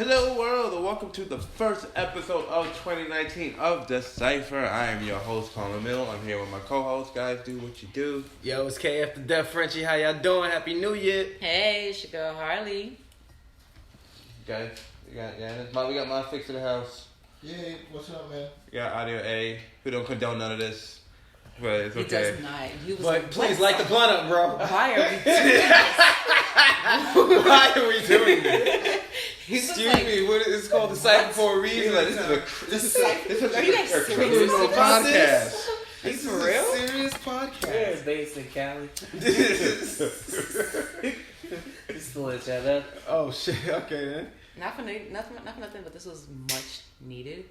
Hello world and welcome to the first episode of 2019 of the Cypher. I am your host Colin Mill. I'm here with my co-host. Guys, do what you do. Yo, it's KF the Deaf Frenchie. How y'all doing? Happy New Year. Hey, it's your girl Harley. Guys, we got we got my fix to the house. Yeah, what's up, man? We got Audio A, who don't condone none of this. But it's He okay. does not. He was But please light the blunt up, bro. Why are we doing this? Why are we doing this? Excuse like, me, what is it called? The Cypher for a reason. Like, this is Are you guys a serious criminal about podcast. This is for real? a serious podcast. Yeah, basic Cali. It's still each other. Oh shit. Okay then. not for nothing, but this was much needed.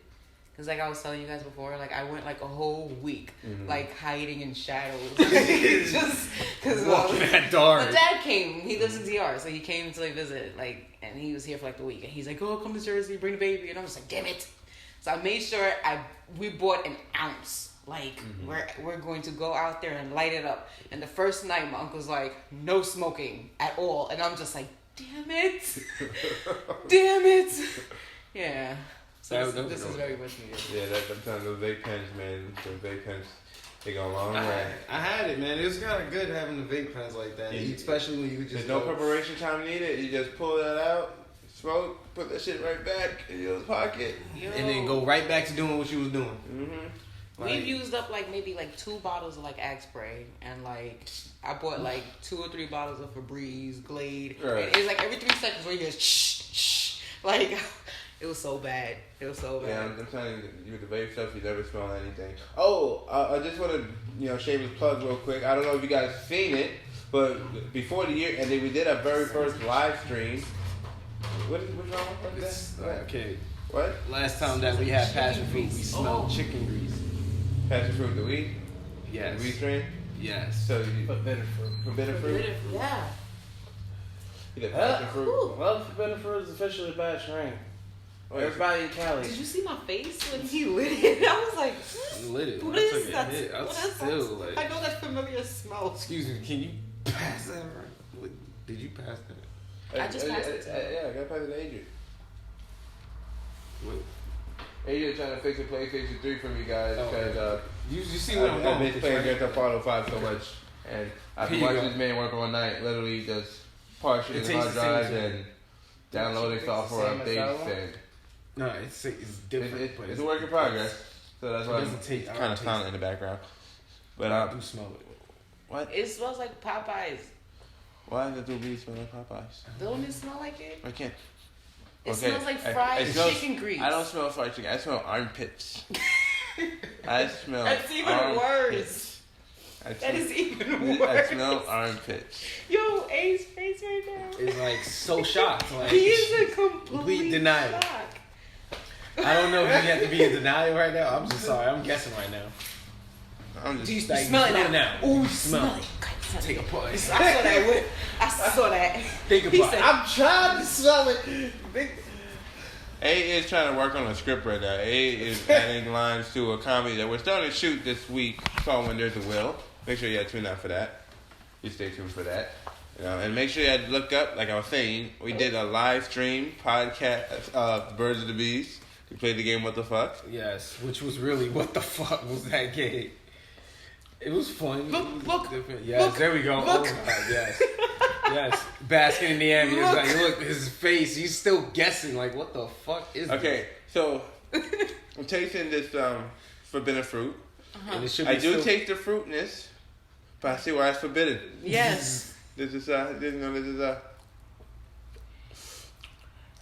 Cause like I was telling you guys before, like I went like a whole week, like hiding in shadows, just cause Walking that dark. my dad came. He lives in DR, so he came to like visit, like, and he was here for like the week. And he's like, "Oh, come to Jersey, bring the baby," and I'm just like, "Damn it!" So I made sure we bought an ounce. Like we're going to go out there and light it up. And the first night, my uncle's like, "No smoking at all," and I'm just like, "Damn it, damn it!" Yeah. So this is very much needed. Yeah, I'm telling you, those vape pens, man. Those vape pens, they go a long way. I had it, man. It was kind of good having the vape pens like that, especially when you could just. There's no preparation time needed. You just pull that out, smoke, put that shit right back in your pocket, and then go right back to doing what you was doing. We've used up like maybe like 2 bottles of like Axe spray, and like I bought like 2 or 3 bottles of Febreze, Glade. Right. And it's like every 3 seconds where you hear shh, shh. Like it was so bad. It was so bad. Yeah, I'm telling you, with the vape stuff, you never smell anything. Oh, I just want to, shameless plug real quick. I don't know if you guys seen it, but before the year, and then we did our very first live stream. What's wrong with that? Okay. What? Last time that we had passion fruit, we smelled chicken grease. Passion fruit, the weed? Yes. The weed strain? Yes. So you Forbidden fruit. forbidden fruit? Yeah. You did passion fruit. Well, forbidden fruit is officially a bad strain. Everybody in Cali. Did you see my face when he lit it? I was like, You lit it. what I is took a that? hit. I What was is still that? like. I know that familiar smell. Excuse me, can you pass that right? What, did you pass that? I just passed it to him. Yeah, I got to pass it to Adrian. What? Adrian trying to fix a PlayStation 3 for me, guys, because You see what I'm I've going been with, playing right? Grand Theft Auto 5 so much, and I've Here been you watching go. this man work all night, literally just partitioning It the tastes hard the same drive to me. and downloading software Same as that updates, one? and No, it's different. but it's a work in progress. So that's It why I'm doesn't taste- I kind don't of taste silent in the background. But I do smell it. what? It smells like Popeyes. Why does the weed smell like Popeyes? Don't it smell like it? I can't. It smells like fried chicken grease. I don't smell fried chicken. I smell armpits. I smell. That's even armpits. worse. That is even I worse. smell armpits. Yo, A's face right now. It's like so shocked. Like, He is a complete denial. shock. I don't know if you have to be in denial right now. I'm just sorry. I'm guessing right now. I'm just. Do you Like, smell it now? Ooh, You smell it. it. Take a puff. I saw that. I saw that. Think He about said, it. I'm trying to smell it. A is trying to work on a script right now. A is adding lines to a comedy that we're starting to shoot this week called When There's a Will. Make sure you tune out for that. You stay tuned for that. And make sure you look up, like I was saying, we did a live stream podcast of Birds of the Bees. We played the game What the Fuck. Yes, which was really what the fuck was that game? It was fun. Look, It was look, different. Yes, look, there we go. look. Oh my God, yes. Yes. Basking in the ambience. Like, look, his face. He's still guessing. Like, what the fuck is Okay, so I'm tasting this forbidden fruit. this? And it should be I do still- taste the fruitness, but I see why it's forbidden. yes. This is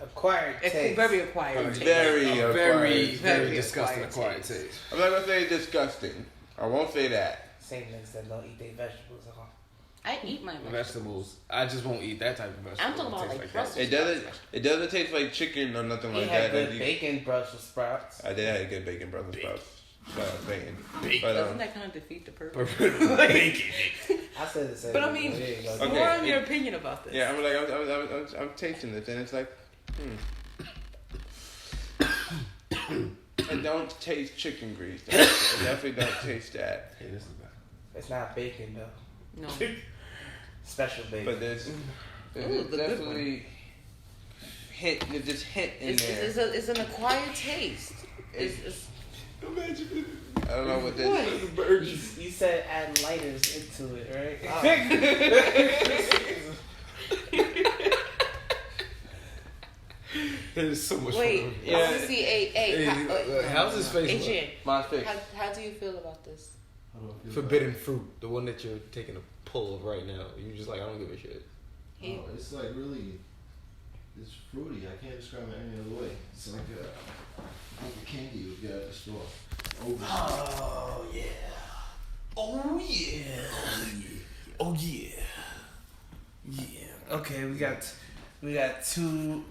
Acquired It's taste. very acquired. very very, acquired. very Very disgusting acquired acquired taste. taste. I'm not gonna say disgusting. I won't say that. Same niggas that don't eat their vegetables. I eat my Vegetables. I just won't eat that type of vegetable. I'm talking about, It tastes like, that. Brussels. It doesn't taste like chicken or nothing He like had that. good bacon Brussels sprouts. I did have good bacon Brussels sprouts. Bacon. Bacon. But Doesn't that kind of defeat the purpose? Bacon. I said the same. But I mean, There you go. Okay. more on your opinion about this. yeah, I'm tasting this and it's like, I don't taste chicken grease. I definitely don't taste that. Hey, this is bad. It's not bacon though. No. Special bacon. But there's Ooh, the good definitely hint. There's this hint in there. It's an acquired taste. It's Imagine. I don't know what this is. You said add lighters into it, right? There's so much Wait, fun. I want to see How's his face look? Adrian, My face. how do you feel about this? Forbidden fruit, the one that you're taking a pull of right now. You just like, I don't give a shit. Oh, it's like really, it's fruity. I can't describe it any other way. It's like a candy you get at the store. Oh yeah. Oh yeah. Oh yeah. Yeah. Okay, we got two.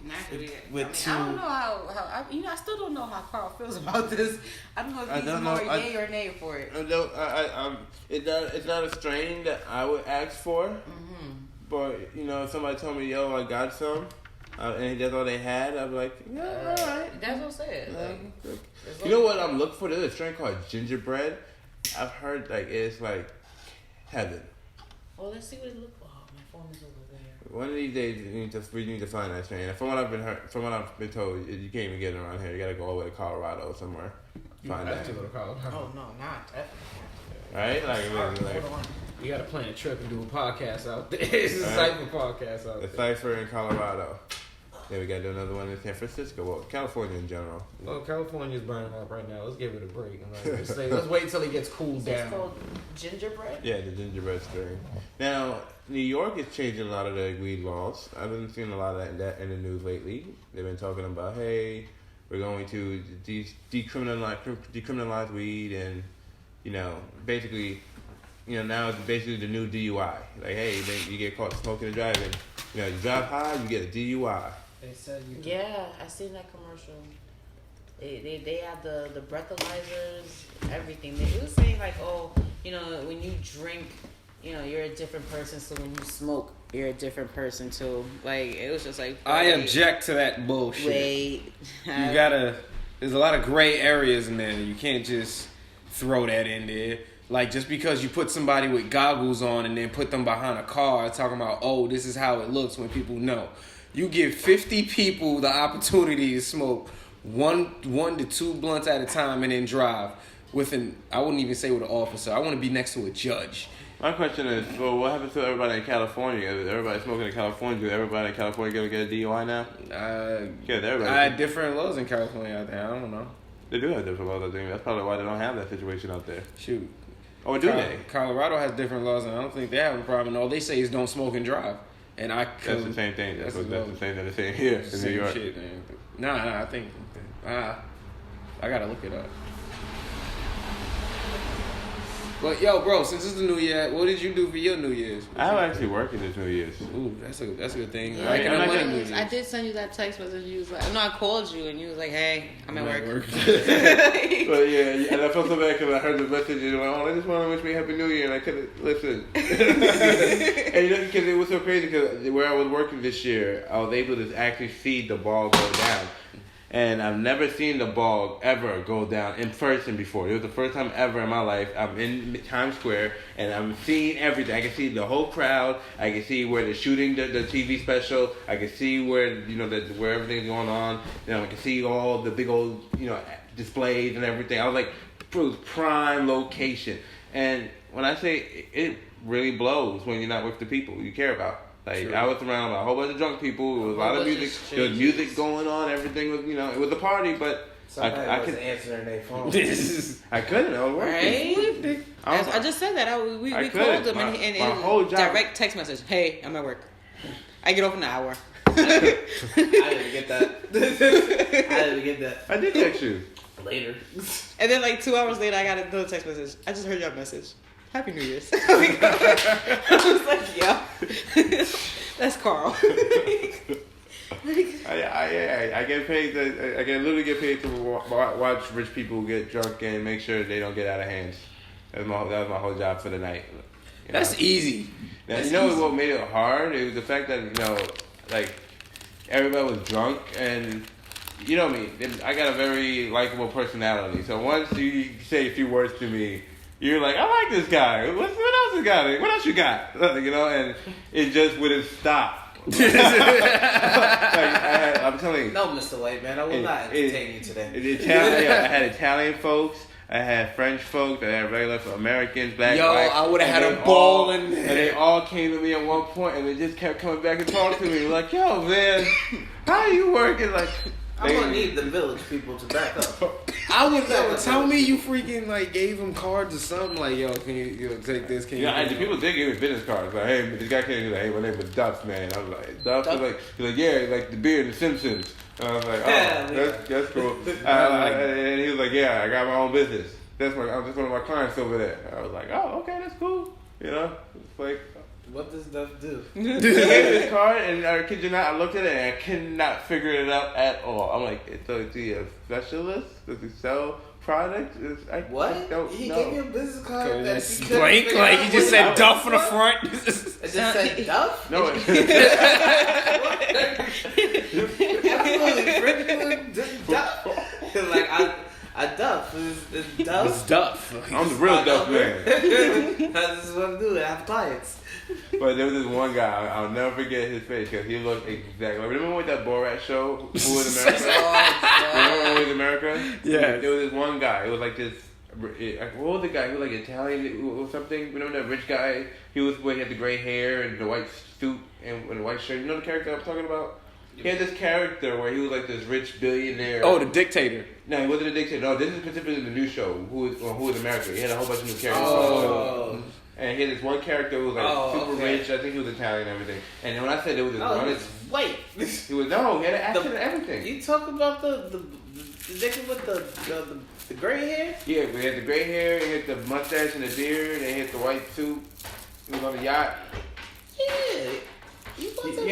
With two. I don't know how I still don't know how Carl feels about this. I don't know if he's more yay or nay for it. It's not a strain that I would ask for. Mm-hmm. But if somebody told me, "Yo, I got some," and that's all they had, I'd be like, "Yeah, all right." That's what I said. You know what I'm looking for? There's a strain called gingerbread. I've heard it's like heaven. Well, let's see what it looks like. Oh, my phone is over there. One of these days, we need to find that strain. From what I've been told, you can't even get it around here. You gotta go all the way to Colorado or somewhere. Find that. To go to Colorado. Oh no, not that. Right? Like, Hold on. You gotta plan a trip and do a podcast out there. It's a Cypher podcast out the there. Cypher in Colorado. Then we gotta do another one in San Francisco. Well, California in general. Well, California's burning up right now. Let's give it a break. Let's wait until it gets cooled So it's down. called gingerbread. Yeah, the gingerbread strain. Now, New York is changing a lot of their weed laws. I've been seeing a lot of that in the news lately. They've been talking about, hey, we're going to decriminalize weed, and basically, now it's basically the new DUI. Like, hey, you get caught smoking and driving. You drive high, you get a DUI. They said you. Yeah, I seen that commercial. They have the breathalyzers, everything. It was saying like, when you drink, you're a different person. So when you smoke, you're a different person too. Like it was just like. I object to that bullshit. Wait, There's a lot of gray areas in there. You can't just throw that in there. Like, just because you put somebody with goggles on and then put them behind a car talking about, this is how it looks when people know. You give 50 people the opportunity to smoke one to two blunts at a time and then drive I wouldn't even say with an officer. I want to be next to a judge. My question is, well, what happens to everybody in California? Everybody smoking in California. Is everybody in California going to get a DUI now? Everybody. I had different laws in California out there. I don't know. They do have different laws, I think. That's probably why they don't have that situation out there. Shoot. Or do they? Colorado has different laws, and I don't think they have a problem. All they say is don't smoke and drive. And that's the same thing. That's the same thing that they're saying here in New York. Shit, man. Nah, I think I gotta look it up. But yo, bro, since it's the New Year, what did you do for your New Year's? I'm actually working this New Year's. Ooh, that's a good thing. Yeah, I did send you that text message. You was like, I called you and you was like, hey, I'm at work. But yeah, and I felt so bad because I heard the message and I went, I just want to wish me Happy New Year, and I couldn't listen. And because it was so crazy, because where I was working this year, I was able to actually see the ball go down. And I've never seen the ball ever go down in person before. It was the first time ever in my life. I'm in Times Square and I'm seeing everything. I can see the whole crowd. I can see where they're shooting the TV special. I can see where where everything's going on. I can see all the big old displays and everything. I was like, it was prime location. And when I say it really blows when you're not with the people you care about. Like, sure. I was around a whole bunch of drunk people. There was a lot of music. There was music going on. Everything was, it was a party, but I couldn't answer their phone. I couldn't. I was working. Right? I just said that. We called them and direct text message. Hey, I'm at work. I get off in an hour. I didn't get that. I did text you. Later. And then 2 hours later, I got another text message. I just heard your message. Happy New Year's. I was like, yeah. That's Carl. I get paid. I can literally get paid to watch rich people get drunk and make sure they don't get out of hands. That was my whole job for the night. That's easy. Now, what made it hard? It was the fact that everybody was drunk, and you know me. I got a very likable personality. So once you say a few words to me, you're like, I like this guy. What else you got? What else you got? And it just wouldn't stop. I'm telling you. No, Mr. White Man, I will not entertain you today. I had Italian folks. I had French folks. I had regular Americans, black, white. I would have had a ball in there. And they all came to me at one point, and they just kept coming back and talking to me. Like, yo, man, how are you working? Like, I'm gonna need the village people to back up. I would tell me you freaking like gave them cards or something. Like, yo, can you take this? Can you? Yeah, people did give me business cards. Like, hey, this guy came. He's like, hey, my name is Duff, man. I was like, Duff. He's like, yeah, like the beard in The Simpsons. And I was like, oh, that's cool. And he was like, yeah, I got my own business. That's one of my clients over there. I was like, oh, okay, that's cool. You know, it's like. What does Duff do? He gave me this card, and I kid you not, I looked at it and I cannot figure it out at all. I'm like, is he a specialist? Does he sell products? What? I don't he know. gave you a business card that's blank, like he just said Duff on the front. It just said Duff? No. Duff. Like I Duff. It's Duff. It's Duff. I'm the real Duff man. That's just what I do. I have clients. But there was this one guy, I'll never forget his face because he looked exactly. Remember with that Borat show, Who is America? Remember Who is America? Yeah. There was this one guy. It was like this. What was the guy? He was like Italian or something. Remember that rich guy? He had the gray hair and the white suit and the white shirt. You know the character I'm talking about? He had this character where he was like this rich billionaire. Oh, the dictator. No, he wasn't a dictator. No, this is specifically the new show, Who is America. He had a whole bunch of new characters. Oh. And he had this one character who was like super rich. I think he was Italian and everything. And then when I said there was this one, wait. He was he had an accent and everything. You talk about the nigga with the gray hair? Yeah, we had the gray hair, he had the mustache and the beard, and he had the white suit. He was on the yacht. Yeah. He wasn't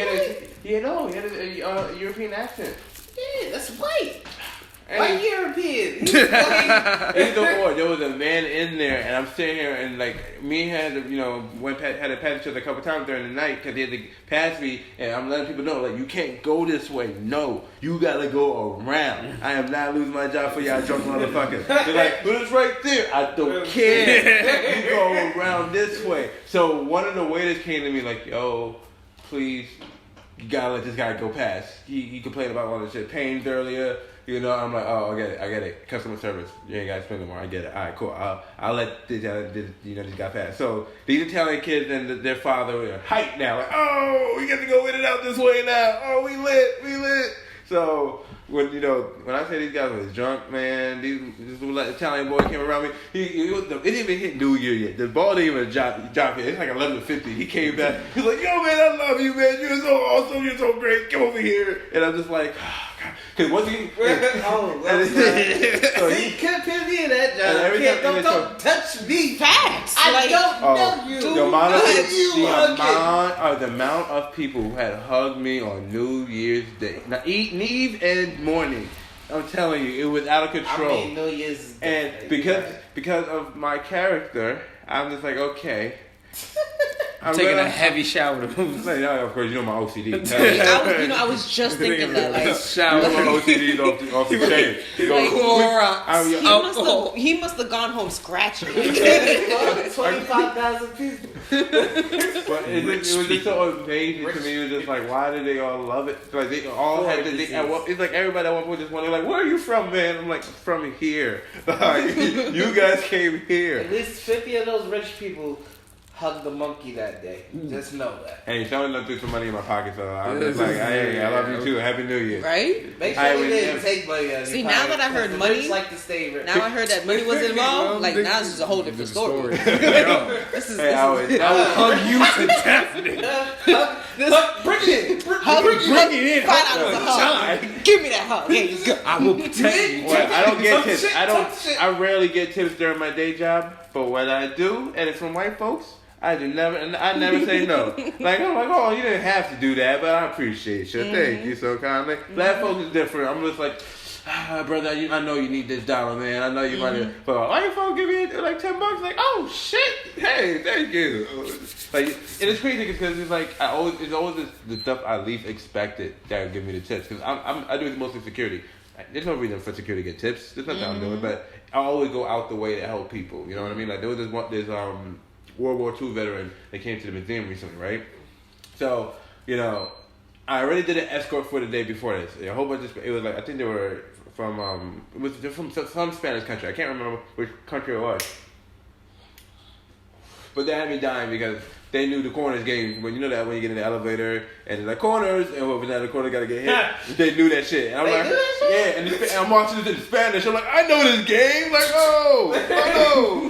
He had a European accent. Yeah, that's white. And White European. There was a man in there, and I'm sitting here, and like me had to, had to pass each other a couple times during the night because he had to pass me, and I'm letting people know like you can't go this way. No, you gotta go around. I am not losing my job for y'all drunk motherfuckers. They're like, but it's right there. I don't care. You go around this way. So one of the waiters came to me like, yo, please, you gotta let this guy go past. He complained about all this shit, pains earlier. I'm like, oh, I get it. Customer service. You ain't got to spend no more. I get it. All right, cool. I'll let this guy pass. So these Italian kids and their father are hyped now. Like, oh, we get to go in and out this way now. Oh, we lit. So when I say these guys was drunk, man, this Italian boy came around me. It didn't even hit New Year yet. The ball didn't even drop yet. It's like 11:50. He came back. He's like, yo, man, I love you, man. You're so awesome. You're so great. Come over here. And I'm just like, because once he, so he kept him in that job. Don't touch me. Facts. I don't know you. The amount of people who had hugged me on New Year's Day, now Eve and morning. I'm telling you, it was out of control. I mean, New Year's Day. And because of my character, I'm just like, okay. I'm taking a heavy shower. Of course, my OCD. I was just thinking that. Like, shower. My OCD is off the chain. He must have gone home scratching. 25,000 people. But it was just so amazing to me. It was just like, why did they all love it? Like they all had it's like everybody at one point just wanted, like, where are you from, man? I'm like, from here. Like, you guys came here. At least 50 of those rich people hug the monkey that day. Just know that. Hey, someone done threw some money in my pocket, so I'm just like, hey, I love you too. Happy New Year. Right? Make sure you didn't take money out of See, now that I heard money, like to stay rich. Now I heard that money was involved, like now this is a whole different story. This is I would hug you to death. Bring it in. Bring it in. $5 a hug. Give me that hug. Here you go. I will protect you. Well, I don't get tips. I rarely get tips during my day job, but when I do, and it's from white folks, I never say no. Like, I'm like, oh, you didn't have to do that, but I appreciate you. Thank you so kindly. Black folks is different. I'm just like, brother, I know you need this dollar, man. I know you might have, but white folks give you like $10. Like, oh shit, hey, thank you. Like, and it's crazy because it's like it's always the stuff I least expected that give me the tips because I do it mostly security. There's no reason for security to get tips. There's nothing I'm doing, but I always go out the way to help people. You know what I mean? Like there was this World War II veteran that came to the museum recently, right? So, I already did an escort for the day before this. A whole bunch of, it was like, I think they were from, they're from some Spanish country. I can't remember which country it was. But they had me dying because they knew the corners game. When you know that when you get in the elevator and it's like corners and whoever's down the corner gotta get hit. They knew that shit. And I'm like, yeah. And I'm watching this in Spanish. I'm like, I know this game. Like, oh, I know.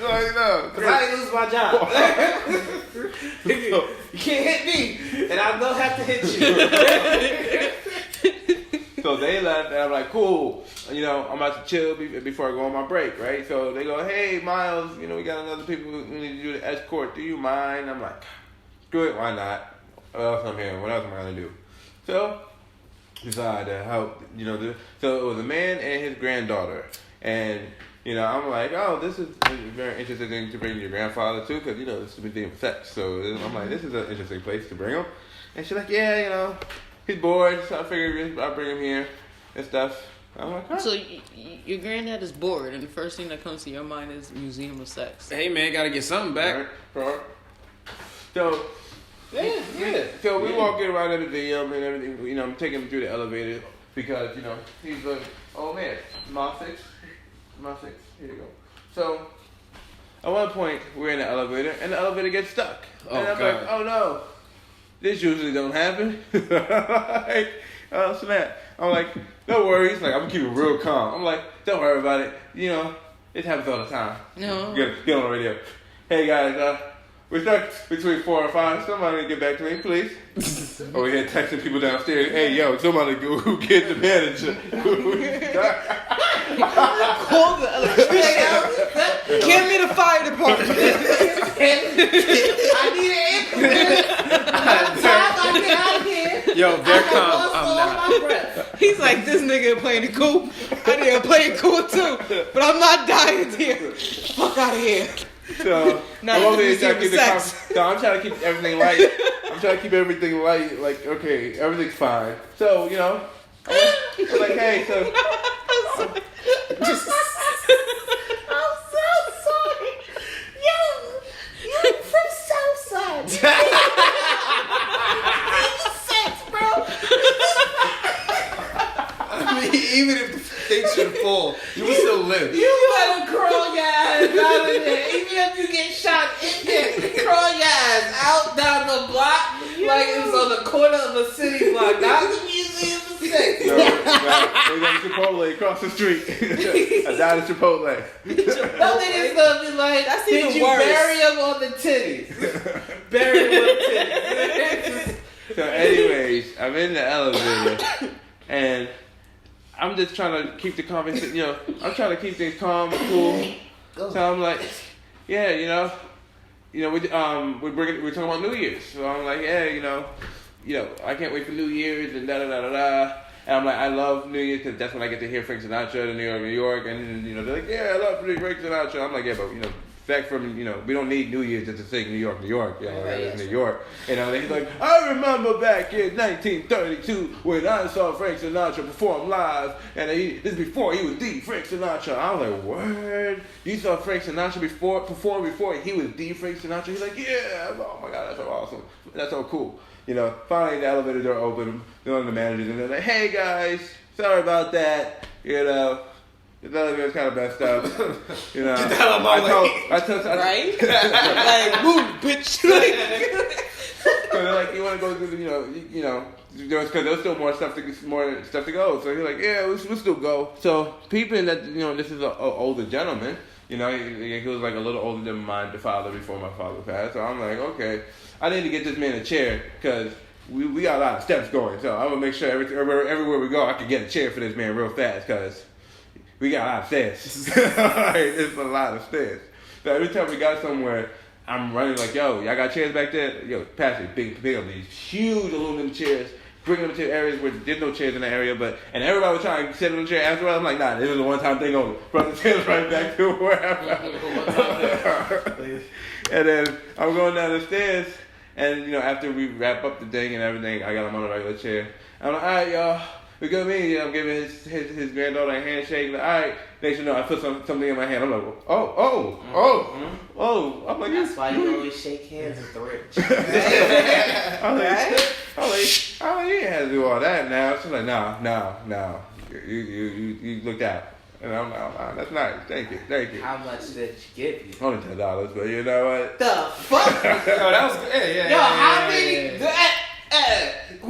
Like, no. Cause I didn't lose my job. You can't hit me, and I don't have to hit you. So they left, and I'm like, cool. You know, I'm about to chill before I go on my break, right? So they go, hey, Miles, you know, we got another people who need to do the escort. Do you mind? I'm like, screw it, why not? What else I'm here? What else am I gonna do? So decided to help. You know, so it was a man and his granddaughter, and you know, I'm like, oh, this is a very interesting thing to bring your grandfather to, because, you know, this is a big thing of sex. So I'm like, this is an interesting place to bring him. And she's like, yeah, you know, he's bored, so I figured I'll bring him here and stuff. I'm like, huh? So your granddad is bored, and the first thing that comes to your mind is Museum of Sex. Hey, man, gotta get something back. Right. So, Yeah. So we walking around in the video and everything, you know, I'm taking him through the elevator because, you know, he's an old man. Mile 6. Here you go. So, at one point, we're in the elevator, and the elevator gets stuck. Oh, and I'm God. like, oh no, this usually don't happen. Like, oh snap. I'm like, no worries. Like, I'm keeping real calm. I'm like, don't worry about it. You know, it happens all the time. No. Get on the radio. Hey guys, we're stuck between 4 and 5. Somebody get back to me, please. Over here texting people downstairs. Hey, yo, somebody go get the manager. Call the electrician. Give me the fire department. I need an ambulance. I'm tired. I get out of here. Yo, they're calm. I'm My not. breath. He's like, this nigga playing it cool. I need to play it cool too. But I'm not dying here. Fuck out of here. So, Not I'm over here Museum trying to keep of the Sex. so I'm trying to keep everything light. I'm trying to keep everything light. Like, okay, everything's fine. So, you know, I'm like, hey, so. I'm so sorry. You're from Southside. Sex, bro. I mean, even if the thing should fall, you would still live. You better crawl your ass out of there. Even if you get shot in there, crawl your ass out down the block like it's on the corner of a city block. Not the Museum of Sex. No, we got Chipotle across the street. I died at Chipotle. Nothing is gonna be like, That's did even you worse. bury him on the titties? Bury him on the titties. So, anyways, I'm in the elevator, and I'm just trying to keep the conversation, you know, I'm trying to keep things calm, cool. So I'm like, yeah, you know, we're talking about New Year's. So I'm like, yeah, you know, I can't wait for New Year's and da da da da da. And I'm like, I love New Year's because that's when I get to hear Frank Sinatra in New York. And, you know, they're like, yeah, I love Frank Sinatra. I'm like, yeah, but, you know, back from, you know, we don't need New Year's just to sing New York. You know, it's New York. You know, and he's like, I remember back in 1932 when I saw Frank Sinatra perform live. And this is before he was the Frank Sinatra. I was like, word? You saw Frank Sinatra perform before he was the Frank Sinatra? He's like, yeah. Oh my God, that's so awesome. That's so cool. You know, finally the elevator door opened, one of the managers, and they're like, hey guys, sorry about that. You know, the elevator's kind of messed up. You know, Get the hell out of my way. Right? Like, move, bitch. So they're like, you want to go through the, you know, because there's still more stuff to go. So he's like, yeah, we'll still go. So peeping that, you know, this is an older gentleman. You know, he was like a little older than the father before my father passed. So I'm like, okay, I need to get this man a chair because we got a lot of steps going. So I'm gonna make sure everywhere we go, I can get a chair for this man real fast because we got a lot of stairs. It's a lot of stairs. So every time we got somewhere, I'm running like, yo, y'all got chairs back there? Yo, pass it, big of these huge aluminum chairs. Bring them to areas where there's no chairs in the area, and everybody was trying to sit in the chair afterwards. I'm like, nah, this is a one-time thing only. Brought the chairs right back to wherever. And then I'm going down the stairs, and you know, after we wrap up the thing and everything, I got him on a regular chair. I'm like, all right, y'all. We go me, you know, I'm giving his granddaughter a handshake. Like, all right, they should know. I put something in my hand. I'm like, oh. I'm like, That's why you always shake hands with the rich. I'm like, you ain't had to do all that now. She's like, no. You looked out. And I'm like, oh, that's nice. Thank you. How much did she give you? Only $10, but you know what? The fuck? Yo, that was good. Yeah. Yo,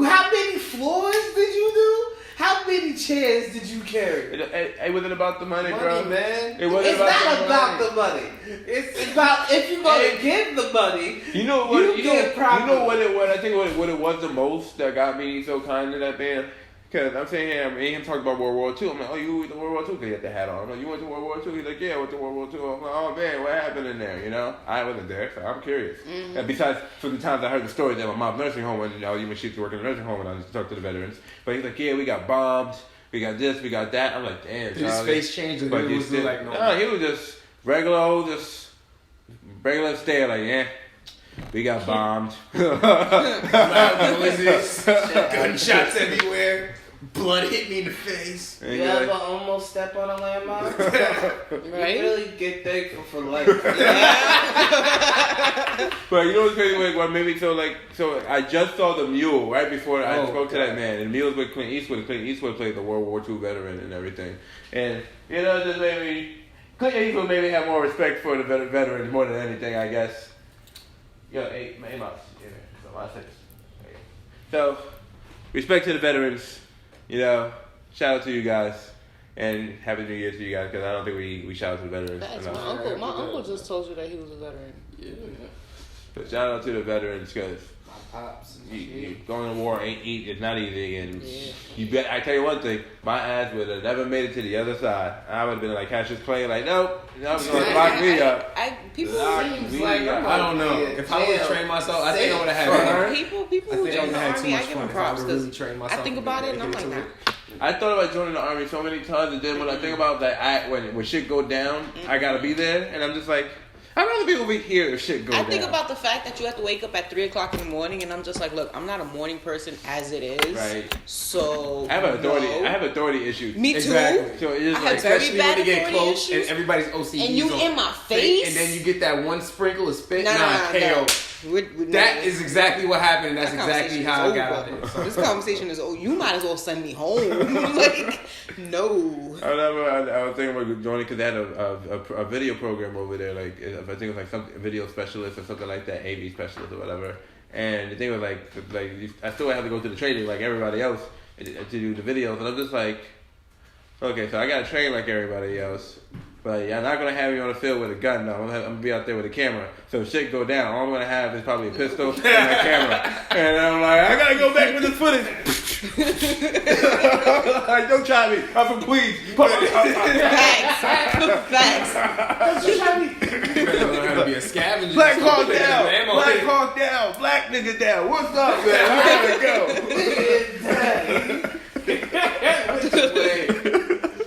how many floors did you do? How many chairs did you carry? It wasn't about the money, bro. Man. It wasn't It's not about the money. It's about if you're gonna give the money. You know what? You know what it was. I think what it was the most that got me so kind to that band. Because I'm sitting here, me and him talking about World War II. I'm like, oh, you went to World War II? Because he had the hat on. I'm like, you went to World War II? He's like, yeah, I went to World War II. I'm like, oh, man, what happened in there, you know? I wasn't there, so I'm curious. Mm-hmm. And besides, from the times I heard the stories at my mom's nursing home, and, you know, even she used to work in the nursing home, and I used to talk to the veterans. But he's like, yeah, we got bombed. We got this, we got that. I'm like, damn, Did his face change? But he was like, no. No, he was just regular stare, like, yeah. We got bombed. Loud noises, gunshots everywhere. Blood hit me in the face. You ever almost step on a landmine? Right? You really get thankful for life. But you know what's crazy? What made me so I just saw The Mule right before I spoke to that man. And The Mule was with Clint Eastwood. Clint Eastwood played the World War II veteran and everything. And you know, it just made me. Clint Eastwood made me have more respect for the veterans more than anything, I guess. Yo, 8 months. Yeah, so last 6. So, respect to the veterans. You know, shout out to you guys, and Happy New Year to you guys, because I don't think we shout out to the veterans. That's my uncle. My uncle just told you that he was a veteran. Yeah. But shout out to the veterans, because My pops. you going to war it's not easy, and you bet. I tell you one thing, my ass would have never made it to the other side. I would have been like Cassius Clay, like nope, going to lock me up. People Seems like I don't know. If I would train myself, I think I would have had people who join the army, I give them props because I think about it and I'm like, nah. I thought about joining the army so many times, and then when I think about that, when shit go down, I gotta be there, and I'm just like, I'd rather be over here if shit go down. I think about the fact that you have to wake up at 3 o'clock in the morning, and I'm just like, look, I'm not a morning person as it is. Right. So I have authority. I have authority issues. Me too. Exactly. So it is I like, have very especially bad when they get authority close issues. and everybody's OCD. And you in my face. And then you get that one sprinkle of spit. Nah, KO. We're That is exactly what happened, and that's That exactly conversation how is I got over. out there. This conversation is over. You might as well send me home. Like, no. I was thinking about joining because they had a video program over there. Like I think it was like some video specialist or something like that, AV specialist or whatever. And the thing was like I still have to go to the training like everybody else to do the videos. And I'm just like, okay, so I gotta train like everybody else. But yeah, I'm not gonna have you on the field with a gun though. I'm gonna be out there with a camera. So if shit go down, all I'm gonna have is probably a pistol and a camera. And I'm like, I gotta go back with this footage. Like, don't try me. I'm from Queens. Facts. You better learn how to be a scavenger. Black Hawk Just down. ammo. Black Hawk down. Black nigga down. What's up, man? I gotta go.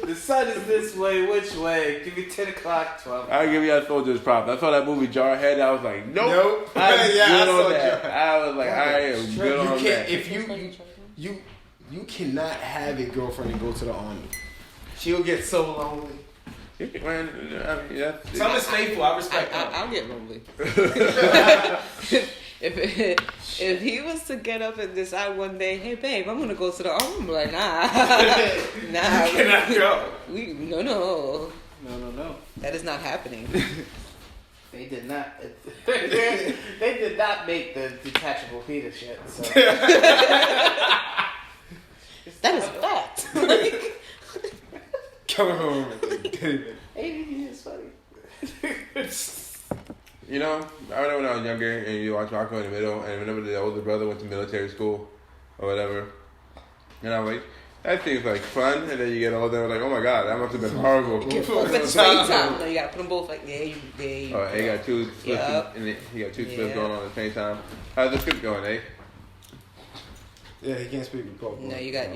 The sun is this way, which way? Give me 10 o'clock, 12. I'll give you that soldier's prop. I saw that movie Jarhead. I was like, nope. I I'm good saw on that. I was like, I am good on that. If you cannot have a girlfriend and go to the army. She'll get so lonely. Man, I mean, that's Some is faithful. I respect that. I'll get lonely. If he was to get up and decide one day, hey babe, I'm gonna go to the army, I'm like, nah. You cannot go. No. No. That is not happening. They did not. They did not make the detachable penis yet. So. That is a fact. Like, Come home. Hey, it's funny. You know, I remember when I was younger and you watch Malcolm in the Middle, and whenever the older brother went to military school or whatever, and I'm like, that seems like fun, and then you get older and like, oh my god, that must have been horrible. both at the same time. No, you gotta put them both like, yeah, you Oh, he got two splits, Yep. and he got two splits Yeah. going on at the same time. How's the script going, eh? Yeah, he can't speak with Paul. No, you got.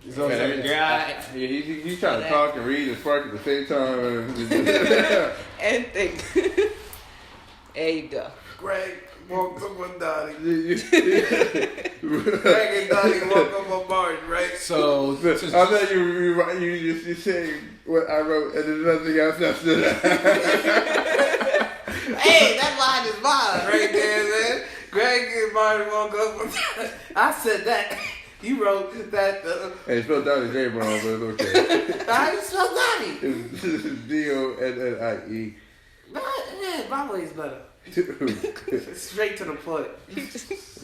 He's always Man, like, Yeah, he's trying to talk and read and spark at the same time. And think. There you go. Greg, walked up on Donnie. Greg and Donnie walked up on Martin, right? So, I thought you saying what I wrote, and there's nothing else after that. Hey, that line is mine right there, man. Greg and Martin walk up on Donnie. I said that. You wrote that. Hey, you spelled Donnie's name wrong, but it's okay. How do you spell Donnie? It's Donnie. Man, my way's better. Straight to the point.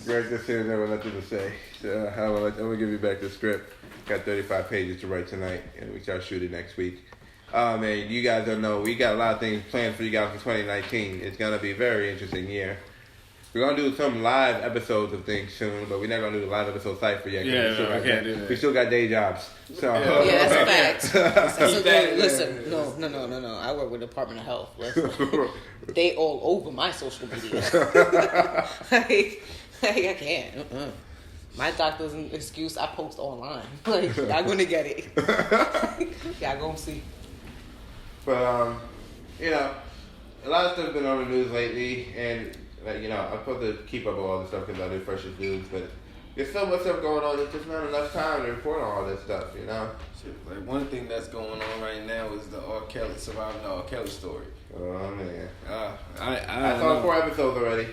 Greg just saying there with nothing to say. So I'm gonna give you back the script. Got 35 pages to write tonight, and we shall shoot it next week. Man, you guys don't know. We got a lot of things planned for you guys for 2019. It's gonna be a very interesting year. We're gonna do some live episodes of things soon, but we're not gonna do the live episode Cypher yet. Yeah, I can't do that. We still got day jobs, so Yeah, that's a fact. That's a that, good, listen, no. I work with the Department of Health. Listen, they all over my social media. like, I can't. My doctor's an excuse. I post online. Like, y'all gonna get it. Y'all gonna see. But you know, a lot of stuff's been on the news lately, and like, you know, I'm supposed to keep up with all this stuff because I do freshest news, but there's so much stuff going on. There's just not enough time to report on all this stuff, you know. shit, like one thing that's going on right now is the R. Kelly surviving the R. Kelly story. Oh man, I saw 4 episodes already.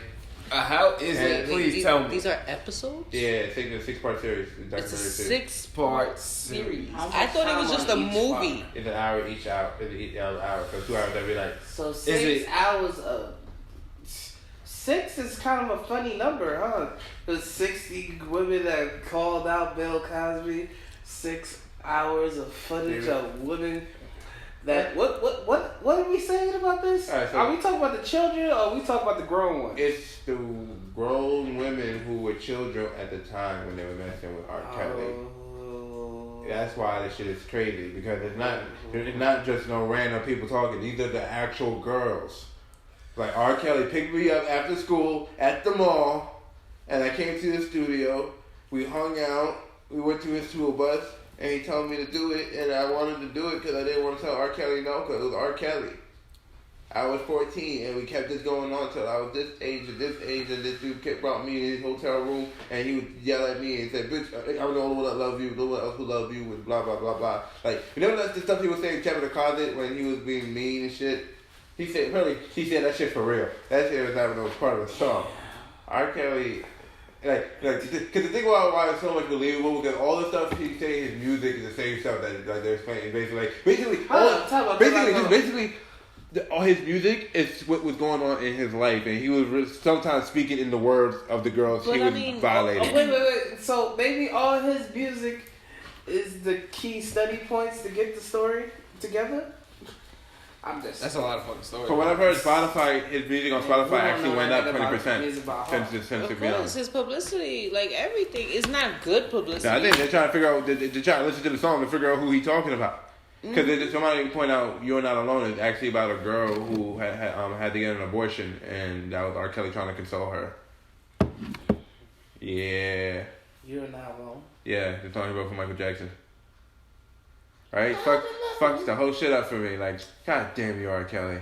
How is it? Please tell me. These are episodes? Yeah, it's a 6-part series. It's a series. 6-part series. I thought it was just a movie. It's an hour each hour. It's each hour, so 2 hours every night. So 6 hours of 6 is kind of a funny number, huh? There's 60 women that called out Bill Cosby. 6 hours of footage of women. That what are we saying about this? Right, so are we talking about the children or are we talking about the grown ones? It's the grown women who were children at the time when they were messing with R. Kelly. That's why this shit is crazy, because it's not just no random people talking. These are the actual girls. Like, R. Kelly picked me up after school at the mall, and I came to the studio. We hung out. We went to his tour bus, and he told me to do it, and I wanted to do it because I didn't want to tell R. Kelly no, because it was R. Kelly. I was 14, and we kept this going on until I was this age, and this dude brought me in his hotel room, and he would yell at me and say, "Bitch, I'm the only one that loves you, no one else who loves you," and blah, blah, blah, blah. Like, you know the stuff he was saying, kept in the closet when he was being mean and shit? He said that shit for real. That shit was not no part of the song. R. Kelly, because the thing about why it's so much believable, because all the stuff he's saying, his music is the same stuff that they're playing. Basically, all his music is what was going on in his life, and he was sometimes speaking in the words of the girls he was violating. Wait. So maybe all his music is the key study points to get the story together? That's a lot of fucking stories. From what I've heard, his music on Spotify actually went up 20% since Of it began. course, his publicity, like everything, is not good publicity. I think they're trying to figure out, they're trying to listen to the song to figure out who he's talking about. Because somebody point out, "You're Not Alone" is actually about a girl who had to get an abortion, and that was R. Kelly trying to console her. Yeah. You're Not Alone. Yeah, the song he wrote for Michael Jackson. Right? Fucks the whole shit up for me. Like, god damn you, R. Kelly.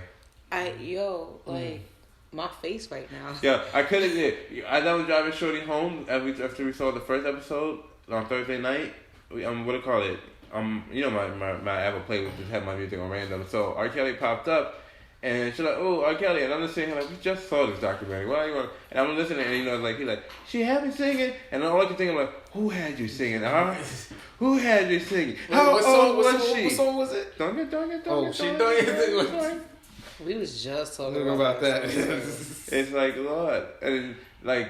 My face right now. Yeah, I couldn't get. I was driving Shorty home after we saw the first episode on Thursday night. What do you call it? You know my Apple Play would just have my music on random. So R. Kelly popped up, and she's like, "Oh, R. Kelly," and I'm just saying, like, "We just saw this documentary. Why are you?" And I'm listening, and he's like, "She had me singing," and all I can think, I'm like, "Who had you singing? Who had you singing? How old was she? What song was it? Don't get. Oh, she don't get. We was just talking about that. It's like, Lord, and like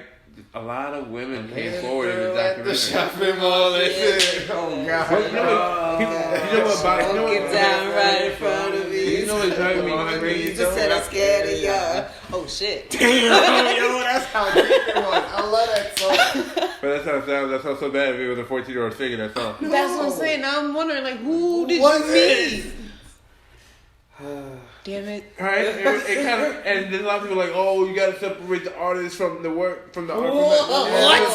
a lot of women came forward in the documentary. The shopping mall and shit. Oh God! You know what? Get down right in front of me. You know what's driving me crazy? You just said I'm scared of y'all. Oh shit! Damn, yo, that's how deep it was. I love that song. But that's how it sounds. That sounds so bad if it was a 14-year-old singing that song. That's what I'm saying. Now I'm wondering, like, who did you meet? Damn it! Right? It kind of, and then a lot of people are like, "Oh, you gotta separate the artist from the work, from the art." What?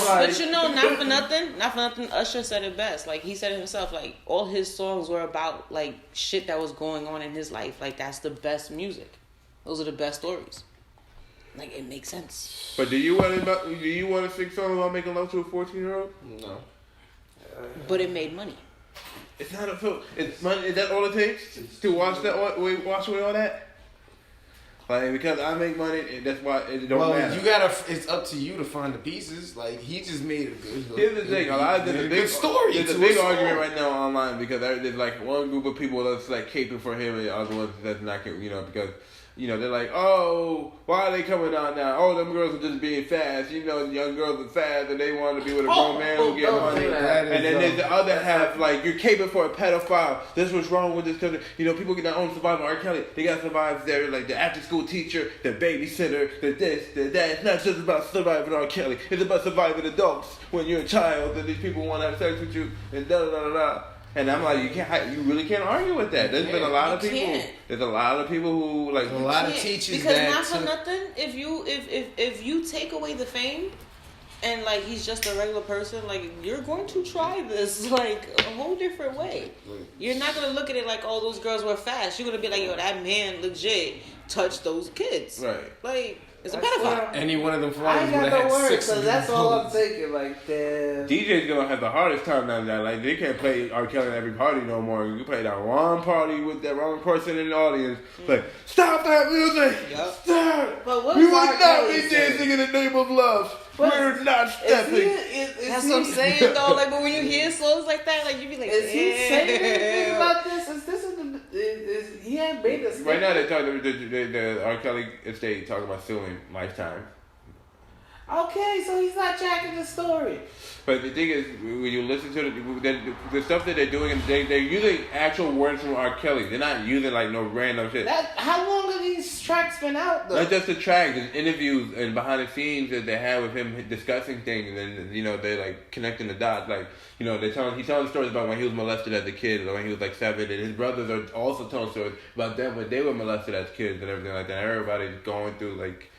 But you know, not for nothing. Usher said it best. Like, he said it himself. Like, all his songs were about like shit that was going on in his life. Like, that's the best music. Those are the best stories. Like, it makes sense. But do you want to sing song about making love to a 14-year-old? No. But it made money. It's not a film. It's money. Is that all it takes to wash away all that? Like, because I make money, and that's why it don't matter. It's up to you to find the pieces. Like, he just made a good. Here's the thing. There's a big story. There's a big argument right now online because there's like one group of people that's like caping for him, and the other ones that's not caping. Because. They're like, oh, why are they coming out now? Oh, them girls are just being fast. Young girls are fast and they want to be with a grown man who get money. And then there's the other half, like, you're caping for a pedophile. This was wrong with this country. People get their own survival. R. Kelly, they got to survive there, like the after-school teacher, the babysitter, the this, the that. It's not just about surviving R. Kelly. It's about surviving adults when you're a child and these people want to have sex with you and da-da-da-da-da. And I'm like, you really can't argue with that. There's been a lot of people. There's a lot of people who like. A lot of teachers because that not for nothing. If you take away the fame, and like he's just a regular person, like you're going to try this like a whole different way. You're not gonna look at it like, oh, those girls were fast. You're gonna be like, yo, that man legit touched those kids. Right. Like. It's a pedophile. Any one of them I flyers ain't would got have no had words, 6 so that's all I'm thinking. Like, damn. DJ's gonna have the hardest time now. That like they can't play R. Kelly at every party no more. You play that wrong party with that wrong person in the audience. Like, stop that music! Yep. Stop! But what We is will R. not Kelly be saying? dancing in the name of love. We're not stepping. That's what I'm saying though. Like, but when you hear songs like that, like you be like, Is he saying anything about this? Is he ain't made a statement? Right now, they're talking the R. Kelly estate talking about suing Lifetime. Okay, so he's not jacking the story. But the thing is, when you listen to the stuff that they're doing, they're using actual words from R. Kelly. They're not using like no random shit. How long have these tracks been out though? Not just the tracks, there's interviews and behind the scenes that they have with him discussing things, and they're like connecting the dots. Like he's telling stories about when he was molested as a kid, or when he was like 7, and his brothers are also telling stories about them when they were molested as kids and everything like that. Everybody's going through like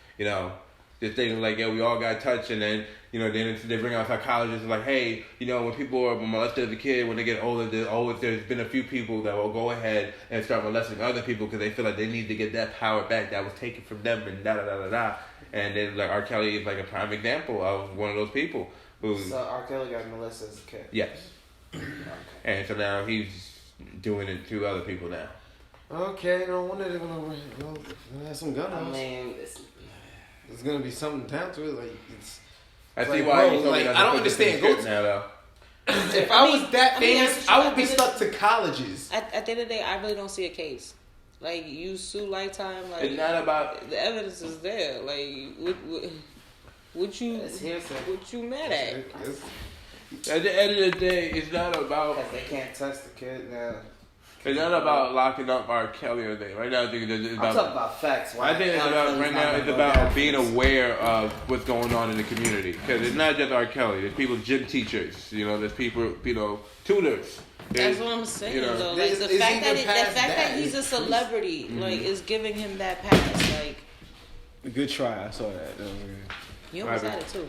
this thing like, yeah, we all got touched, and then then they bring out psychologists like, hey, when people are molested as a kid, when they get older, there's been a few people that will go ahead and start molesting other people because they feel like they need to get that power back that was taken from them, and da da da da da. And then like R. Kelly is like a prime example of one of those people who. So R. Kelly got molested as a kid. Yes. Okay. And so now he's doing it to other people now. Okay, no wonder they're gonna have some gun I laws. mean, There's gonna be something down to it. Like I see like, why bro, you told me like, not to I don't put this in understand. the Go script now though. if I was that famous, I would be I stuck to colleges. At the end of the day, I really don't see a case. Like, you sue Lifetime, like It's not about the evidence is there. Like, what you mad at? at the end of the day, it's not about. because they can't touch the kid now. It's not about locking up R. Kelly or anything. Right now, I think it's I'm about. talking about facts. I think it's about right now. It's about being aware of what's going on in the community, because it's not just R. Kelly. There's people, gym teachers. There's people, tutors. That's what I'm saying, though. Like the fact that he's a celebrity, like, is giving him that pass. Like, A good try. I saw that. That was good. you almost had it too.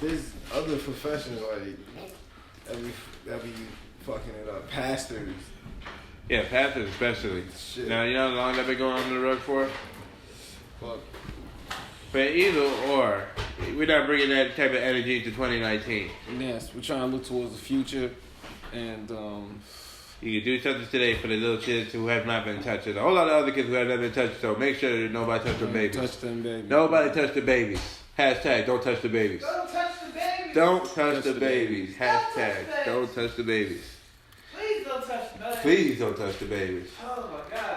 There's other professions like that be fucking it up. Pastors. Yeah, pastors especially. Shit. Now, how long they've been going on the rug for? Fuck. But either or, we're not bringing that type of energy into 2019. Yes, we're trying to look towards the future, and You can do something today for the little kids who have not been touched. There's a whole lot of other kids who have not been touched, so make sure that nobody touch their babies. touch them babies. Nobody touch the babies. Hashtag don't touch the babies. Don't touch the baby. Don't touch the babies. Don't touch the Hashtag babies. don't touch the babies. Please don't touch the baby. Please don't touch the babies. Oh my God.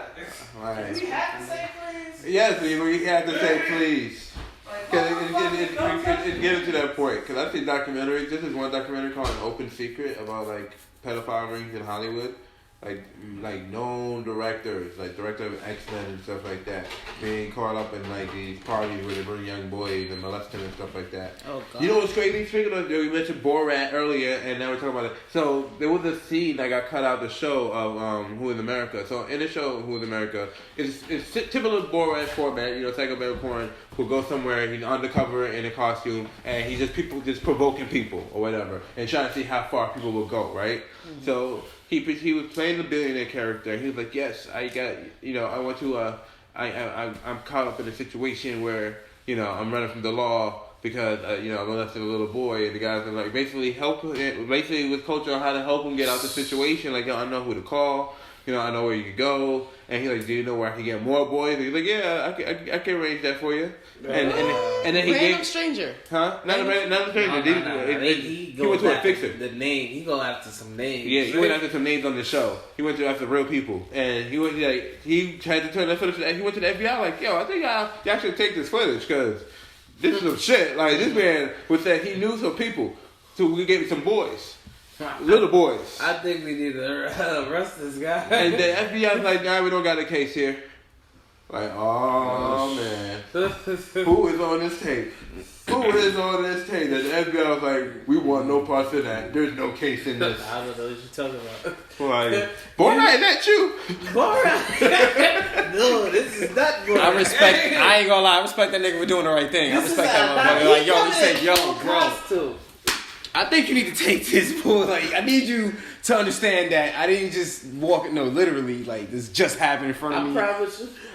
All Do we right. have to say please? Yes, we have to say please. Like, Because motherfuckers, don't touch it gets to that point. Because I see documentaries. This is one documentary called An Open Secret about like pedophile rings in Hollywood. Like known directors, like director of X-Men and stuff like that, being caught up in like these parties where they bring young boys and molest them and stuff like that. Oh God. You know what's crazy? Speaking of, we mentioned Borat earlier, and now we're talking about it. So there was a scene that got cut out of the show of Who is America. So in the show Who is America, it's typical Borat format. Psycho porn who goes somewhere, he's undercover in a costume, and he's just provoking people or whatever, and trying to see how far people will go, right? Mm-hmm. So he was playing the billionaire character. He was like, yes, I want to I'm caught up in a situation where, you know, I'm running from the law because, you know, I molested a little boy, and the guys are like, basically with culture on how to help him get out the situation. Like, yo, I know who to call. You know, I know where you can go. And he's like, do you know where I can get more boys? And he's like, yeah, I can arrange that for you. And then he Random gave... stranger. Huh? Not a stranger. He went to a fixer. The name. He go after some names. Yeah, he went after some names on the show. He went after real people. And he went he tried to turn that footage. He went to the FBI like, yo, I think y'all should take this footage because this is some shit. Like, this man was that he knew some people. So we gave him some boys. Little boys. I think we need to arrest this guy. And the FBI's like, nah, we don't got a case here. Like, oh man. Who is on this tape? Who is on this tape? That the FBI was like, we want no parts of that. There's no case in this. I don't know what you're talking about. Like, Borat, is that you? Borat? No, this is not Borat. I ain't gonna lie, I respect that nigga for doing the right thing. I respect that motherfucker. Like, yo, he said, yo, bro. I think you need to take this, boy. Like, I need you to understand that I didn't just walk. No, literally, like, this just happened in front of me.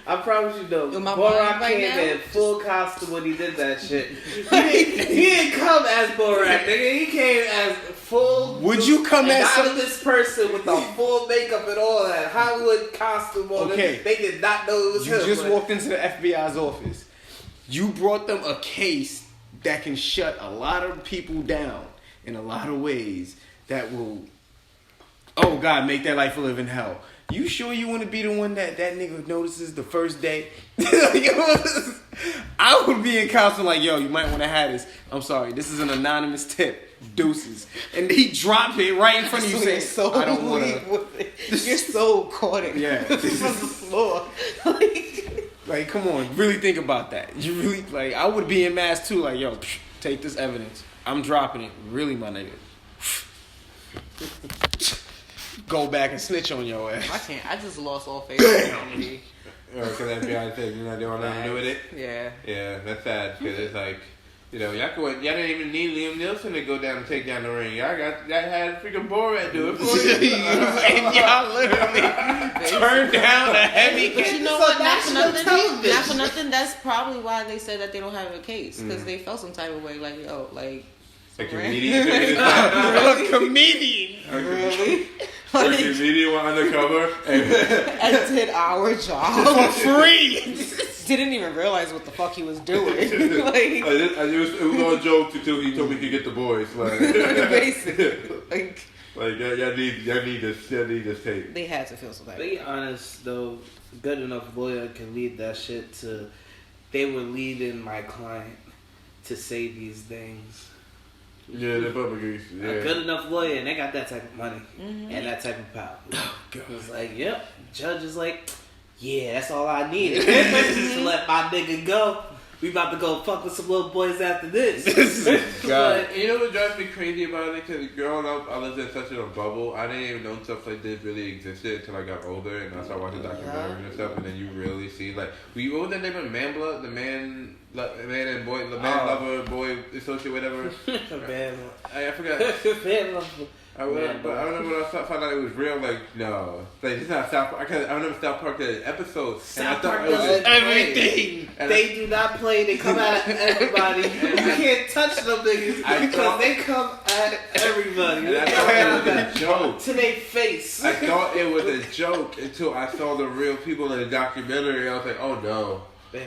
I promise you, though. Borat came in full costume when he did that shit. He didn't come as Borat, nigga. He came as full. Would you come as this person with the full makeup and all that Hollywood costume on? Okay, they did not know it was him. You just walked into the FBI's office. You brought them a case that can shut a lot of people down in a lot of ways that will, oh God, make their life a living hell. You sure you want to be the one that nigga notices the first day? I would be in counseling like, yo, you might want to have this. I'm sorry, this is an anonymous tip. Deuces. And he dropped it right in front of you saying, so I don't want to. You're so caught in. Yeah. From the floor. Like, come on, really think about that. You really, like, I would be in mass too, like, yo, take this evidence. I'm dropping it. Really, my nigga. Go back and snitch on your ass. I can't. I just lost all faith in humanity. Because FBI said, you know, they want nothing to do with it. Yeah. Yeah, that's sad. Because it's like, you know, y'all didn't even need Liam Neeson to go down and take down the ring. Y'all had freaking Borat do it for you. And y'all literally turned down a heavy But you know what? Not for nothing. That's probably why they said that they don't have a case. Because they felt some type of way. Like, yo, like... A comedian? A comedian? Really? A comedian went undercover and did our job for free. Didn't even realize what the fuck he was doing. It was all jokes until he told me to get the boys. Like, basically, y'all need this tape. They had to feel some type. Be honest though, good enough lawyer can lead that shit to. They were leading my client to say these things. Yeah, the public is. Yeah. A good enough lawyer, and they got that type of money and that type of power. Oh, God. It was like, yep. Judge is like, yeah, that's all I needed to let my nigga go. We about to go fuck with some little boys after this. God. You know what drives me crazy about it? Because growing up, I lived in such a bubble. I didn't even know stuff like this really existed until I got older and I started watching documentaries and stuff. And then you really see, like, what was that name of Man Blood? The man and boy, the man lover, boy associate, whatever. I forgot. Man lover. I remember when I found out it was real. Like, no, like it's not South Park. I remember South Park the episode. South Park does everything. They do not play. They come at everybody. You can't touch them niggas because they come at everybody. And I thought it was a joke to their face. I thought it was a joke until I saw the real people in the documentary. I was like, oh no, no.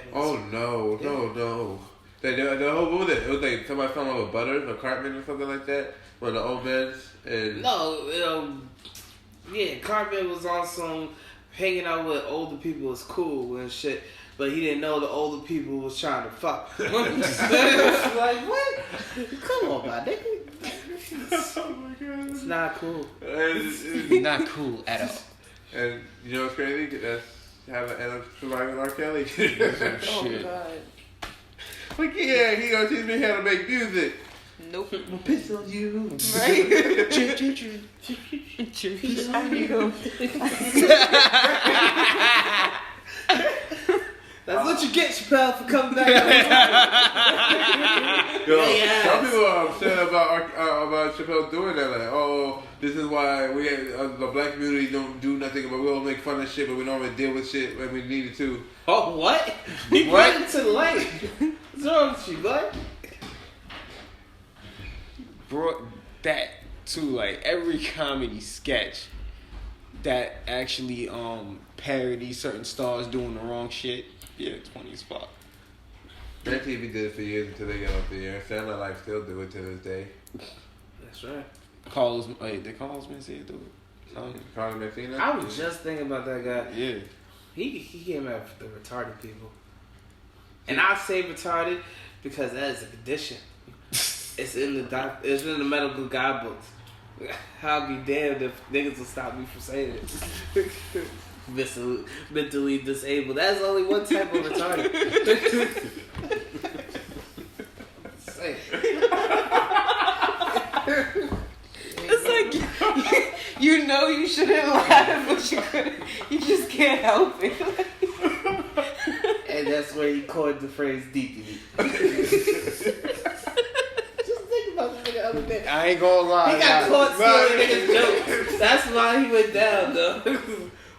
The whole, what was it? It was like somebody fell in love with Butters or Cartman or something like that. One of the old men. And Cartman was on some hanging out with older people was cool and shit, but he didn't know the older people was trying to fuck. Like, what? Come on, my nigga. Oh my God. It's not cool. It's not cool at all. And you know what's crazy? That's end up surviving R. Kelly. Oh God. Like, yeah, he gonna teach me how to make music. Nope. I'm gonna piss on you. Right? Piss on you. That's what you get, Chappelle, for coming back. Yo, some people are upset about Chappelle doing that. Like, oh, this is is why we the black community don't do nothing, but we all make fun of shit, but we don't really deal with shit when we needed to. Oh, what? He brought it to the light. What's wrong with you, bud? Brought that to like every comedy sketch that actually parody certain stars doing the wrong shit. Yeah, it's funny as fuck. That TV did it for years until they got off the air. Saturday Night Live still do it to this day. That's right. Did Carlos Mencia do it? Carlos Mencia? I was just thinking about that guy. Yeah. He came after the retarded people. And I say retarded because that is a condition. It's in the medical guidebooks. I'll be damned if niggas will stop me from saying it. Mentally disabled. That's only one type of retarded. Say It's like you know you shouldn't laugh, but you couldn't. You just can't help it. And that's where he coined the phrase "deeply." The other day. I ain't gonna lie. He got caught stealing niggas' jokes. That's why he went down, though.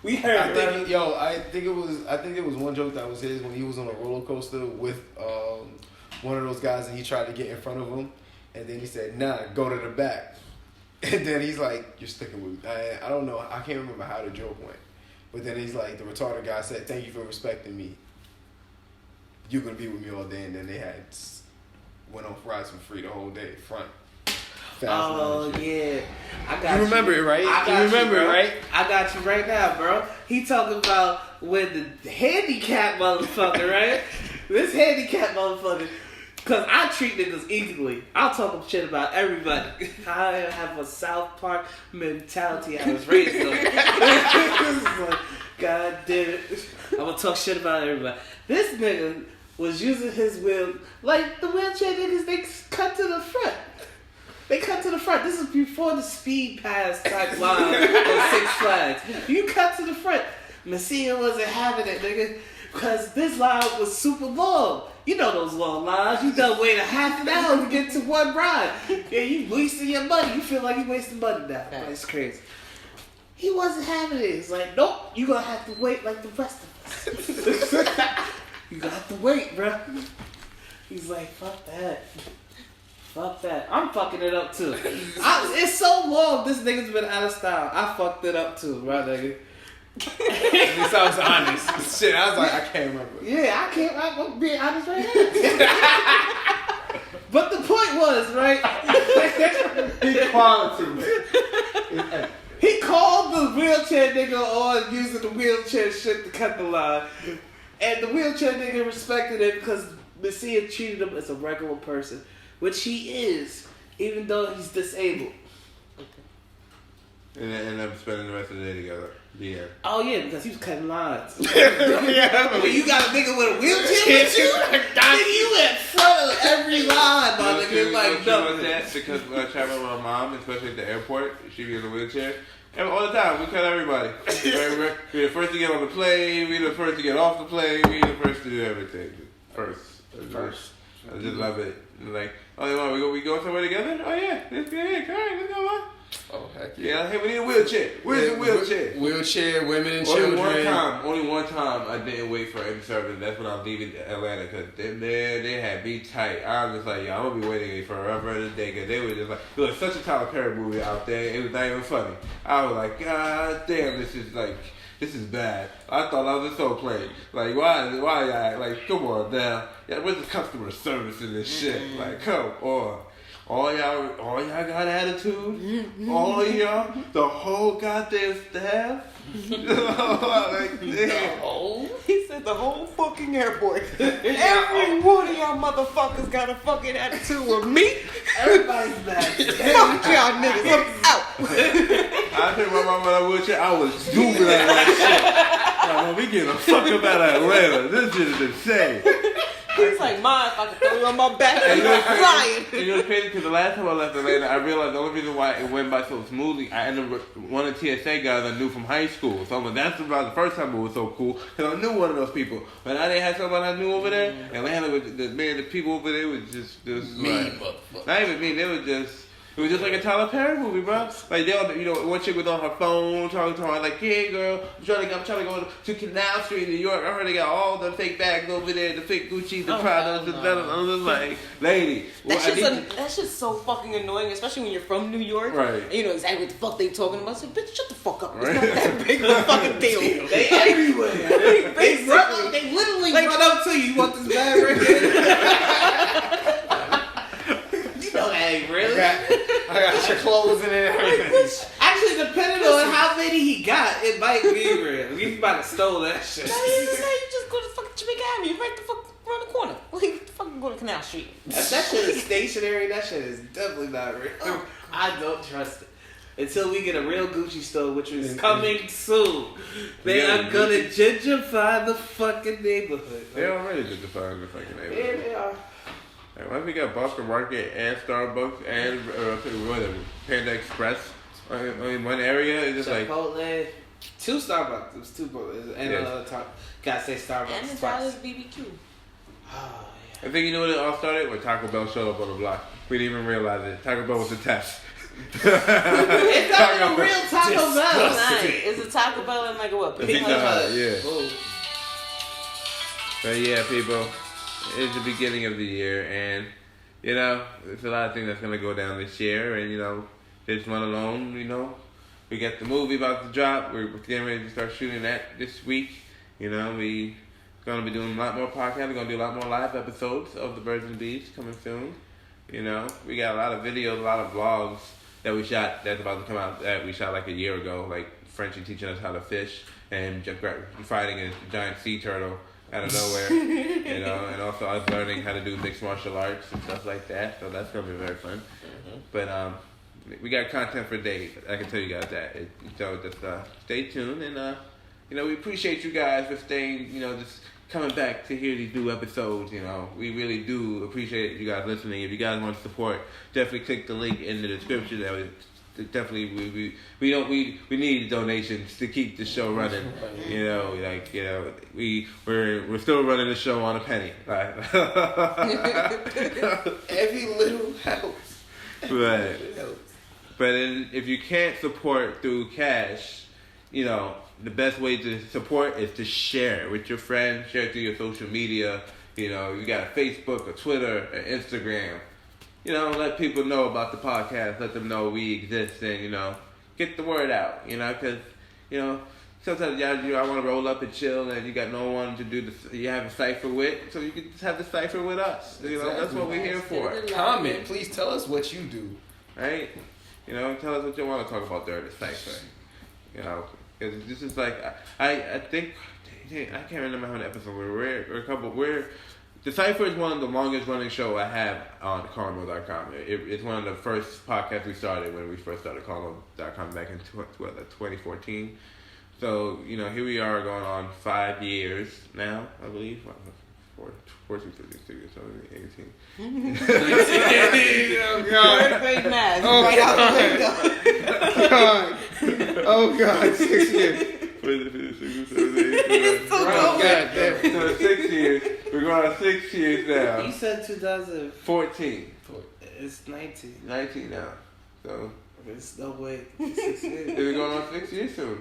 We heard. I think it was one joke that was his when he was on a roller coaster with one of those guys, and he tried to get in front of him, and then he said, "Nah, go to the back." And then he's like, "You're sticking with me." I don't know. I can't remember how the joke went, but then he's like, the retarded guy said, "Thank you for respecting me. You're gonna be with me all day." And then they went on rides for free the whole day, front. Oh yeah, I got you. Remember it, right? I got you remember it, right? I got you right now, bro. He talking about when the handicapped motherfucker, right? This handicapped motherfucker. Cause I treat niggas equally. I'll talk shit about everybody. I have a South Park mentality. I was raised on. Like, God damn it. I'm gonna talk shit about everybody. This nigga was using his wheel like the wheelchair niggas. They cut to the front. This is before the speed pass type line on Six Flags. You cut to the front. Messiah wasn't having it, nigga. Because this line was super long. You know those long lines. You done wait a half an hour to get to one ride. Yeah, you wasting your money. You feel like you wasting money now. It's crazy. He wasn't having it. He's like, nope, you gonna have to wait like the rest of us. You gonna have to wait, bro. He's like, fuck that. Fuck that. I'm fucking it up too. It's so long this nigga's been out of style. I fucked it up too, right, nigga? At least I was honest. Shit, I was like, I can't remember. Yeah, I'm being honest right now. But the point was, right? Equality. He called the wheelchair nigga on using the wheelchair shit to cut the line. And the wheelchair nigga respected it because Messiah treated him as a regular person. Which he is, even though he's disabled. And end up spending the rest of the day together. Yeah. Oh yeah, because he was cutting lines. When you got a nigga with a wheelchair with you, nigga, you in front of every line, my nigga. Like, no. That because when I travel with my mom, especially at the airport, she be in a wheelchair. And all the time, we cut everybody. We're the first to get on the plane, we're the first to get off the plane, we're the first to do everything. First. I just love it. Like, oh, we going somewhere together? Oh yeah, let's go ahead. All right, let's go on. Oh heck Yeah, hey, we need a wheelchair. Where's the wheelchair? Wheelchair, women and children. Only one time I didn't wait for any service. That's when I was leaving Atlanta because they had me tight. I was just like, yo, I'm gonna be waiting forever and a day because they were just like, it was such a Tyler Perry movie out there. It was not even funny. I was like, God damn, this is bad. I thought I was a soul play. Like, why y'all, like, come on now. Yeah, where's the customer service in this shit? Like, come on. All y'all got attitude? All y'all? The whole goddamn staff? Like, damn. He said the whole fucking airport. Every one of y'all motherfuckers got a fucking attitude with me. Everybody's bad. Fuck y'all niggas. I'm out. I took my mama in a wheelchair. I was zooming at that shit. Like, we getting the fuck up out of Atlanta. This shit is insane. He's like, mine, if I can throw you on my back, And you're flying. And you know, crazy because the last time I left Atlanta, I realized the only reason why it went by so smoothly, I ended up with one of the TSA guys I knew from high school. So I'm like, that's about the first time it was so cool because I knew one of those people. But I didn't have somebody I knew over there. Atlanta, the people over there was just mean, like, not even mean. They were just. It It was just like a Tyler Perry movie, bro. Like they all, one chick was on her phone talking to her like, "Hey, girl, I'm trying to go to Canal Street, New York. I heard they got all the fake bags over there, the fake Gucci, the Prada, the I was just like, lady, That shit's so fucking annoying, especially when you're from New York. Right. And you know exactly what the fuck they talking about. So, bitch, shut the fuck up. It's not that big of a fucking deal. They everywhere. They literally run up to you. You want this bag right here? You know that ain't really. I got your clothes in it and everything. Actually, depending on how many he got, it might be real. He might have stole that shit. No, you just go to fucking Jamaica Avenue, right the fuck around the corner. Like, fucking go to Canal Street. If that shit is stationary, that shit is definitely not real. I don't trust it. Until we get a real Gucci store, which is coming soon. They are gonna gentrify the fucking neighborhood. They already gentrifying the fucking Yeah, neighborhood. they are. And once we got Boston Market and Starbucks and Panda Express in one area, it's just Chipotle, 2 Starbucks. It was 2 Chipotle. And another top. Gotta say Starbucks. And the twice. Dallas BBQ. Oh, I think you know when it all started? When Taco Bell showed up on the block. We didn't even realize it. Taco Bell was a test. It's not even a real Taco Bell. It's a Taco Bell and like a what? Pizza Hut, yeah. Ooh. But yeah, people, it's the beginning of the year, and there's a lot of things that's gonna go down this year, and this one alone, we got the movie about to drop. We're getting ready to start shooting that this week. We gonna be doing a lot more podcasts. We're gonna do a lot more live episodes of the Birds and Bees coming soon. We got a lot of videos, a lot of vlogs that we shot that's about to come out that we shot like a year ago, like Frenchie teaching us how to fish and fighting a giant sea turtle out of nowhere, and also us learning how to do mixed martial arts and stuff like that. So that's gonna be very fun. But we got content for days. I can tell you guys that. So just stay tuned, and we appreciate you guys for staying. Just coming back to hear these new episodes. We really do appreciate you guys listening. If you guys want to support, definitely click the link in the description. Definitely, we need donations to keep the show running. We're still running the show on a penny. Every little helps. But if you can't support through cash, the best way to support is to share with your friends, share it through your social media. You got a Facebook, a Twitter, an Instagram. Let people know about the podcast. Let them know we exist, and get the word out. Because sometimes I want to roll up and chill, and you got no one to do this. You have a Cypher with, so you can just have the Cypher with us. That's what we're here for. Comment, please tell us what you do. Right? Tell us what you want to talk about during the Cypher. Because this is like, I think, I can't remember how many episodes the Cypher is one of the longest running show I have on Carmo.com. It's one of the first podcasts we started when we first started Carmo.com back in 2014. So, here we are going on 5 years now, I believe. 14, 15, 16, 17, 18. Oh, God. Third grade math. Oh, Right out the window. Oh, God. 6 years. God damn. So 6 years. We're going on 6 years now. You said 2014. It's 19. 19 now. So There's no way. 6 years. we're going on 6 years soon.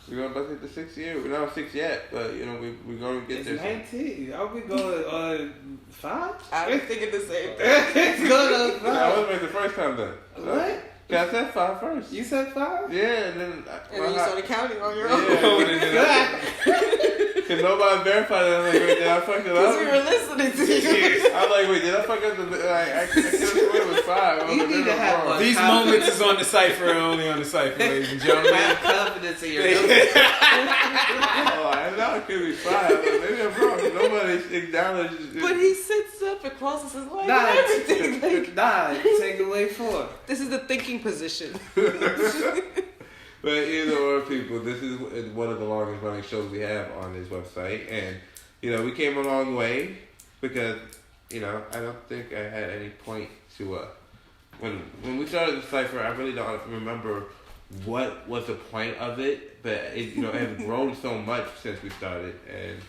We're going about to hit the 6th year. We're not on 6 yet, but we're going to get It's there. 19. Are we going on 5? I was thinking the same thing. It's going on 5. That was the first time then. What? Cause I said 5 first. You said 5? Yeah, and then You started counting on your own. Yeah. Cause nobody verified it. I'm like, wait, did I fuck it up? Because we were listening to you. I'm like, wait, did I fuck up the? I could have sworn it was 5. You need to have one. These moments is on the Cypher, only on the Cypher, ladies and gentlemen. Have confidence in your Oh, I know it could be 5. But maybe I'm wrong. Nobody acknowledges it. But he sits up and crosses his legs and everything. Like, take away 4. this is the thinking position. But either or, people, this is one of the longest running shows we have on this website, and we came a long way because I don't think I had any point to when we started the Cypher. I really don't remember what was the point of it, but it has grown so much since we started, and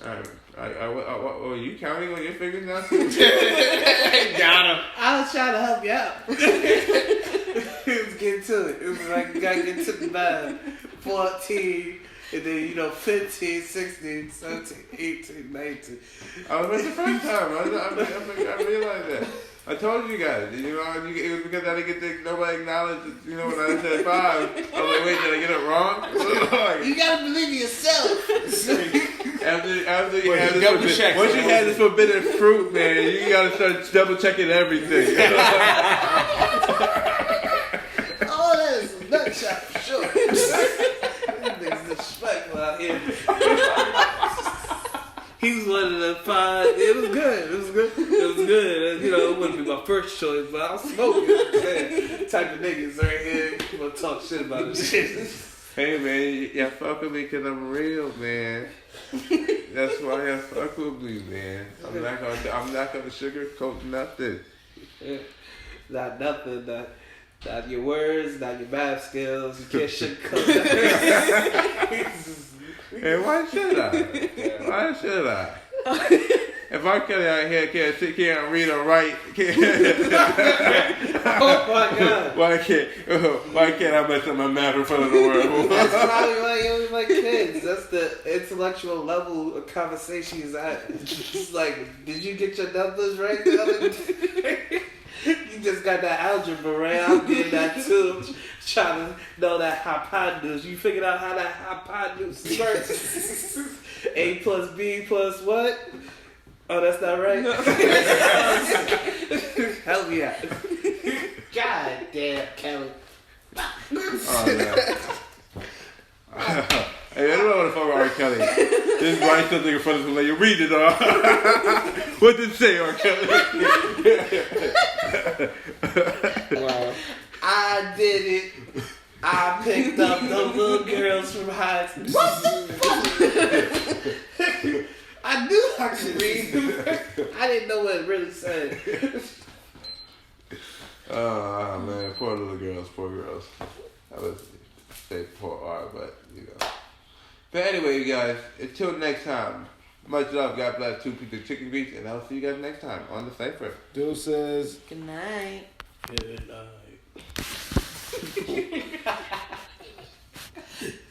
Are you counting on your fingers now? Got him. I was trying to help you out. Let's get to it. It was like you gotta get to the 9, 14, and then 15, 16, 17, 18, 19. I was right the first time. I realized that. I told you guys. It was because I didn't get nobody acknowledged. When I said 5, I was like, wait, did I get it wrong? You gotta believe in yourself. After you have this double check. once you have this forbidden fruit, man, you gotta start double checking everything. Oh, that is a nut shot for sure. This nigga's disrespectful out here. He was one of the 5. It was good. It was good. It wouldn't be my first choice, but I was smoking. Type of niggas right here gonna talk shit about this shit. Hey, man, y'all fuck with me because I'm real, man. That's why y'all fuck with me, man. I'm not gonna sugarcoat nothing. Yeah. Not nothing. Not your words. Not your math skills. You can't sugarcoat nothing. Hey, why should I? Why should I? If R. Kelly out here can't read or write, Oh my God! why can't I mess up my math in front of the world? That's probably why you only like kids. That's the intellectual level of conversation he's at. It's like, did you get your numbers right the other day? You just got that algebra right. I'm getting that too. Trying to know that hypotenuse. You figured out how that hypotenuse works. A plus B plus what? Oh, that's not right? No. Help me out. God damn, Kelly. Oh, no. Hey, I don't want to fuck with R. Kelly. Just write something in front of him like you read it all. What did it say, R. Kelly? Wow. I did it. I picked up those little girls from high school. What the fuck? I knew I could read. I didn't know what it really said. Oh, man. Poor little girls. Poor girls. I would say poor R, but, But anyway, you guys, until next time, much love. God bless. 2 Pieces of Chicken Beats, and I'll see you guys next time on the Cypher. Deuces. Good night. Good night.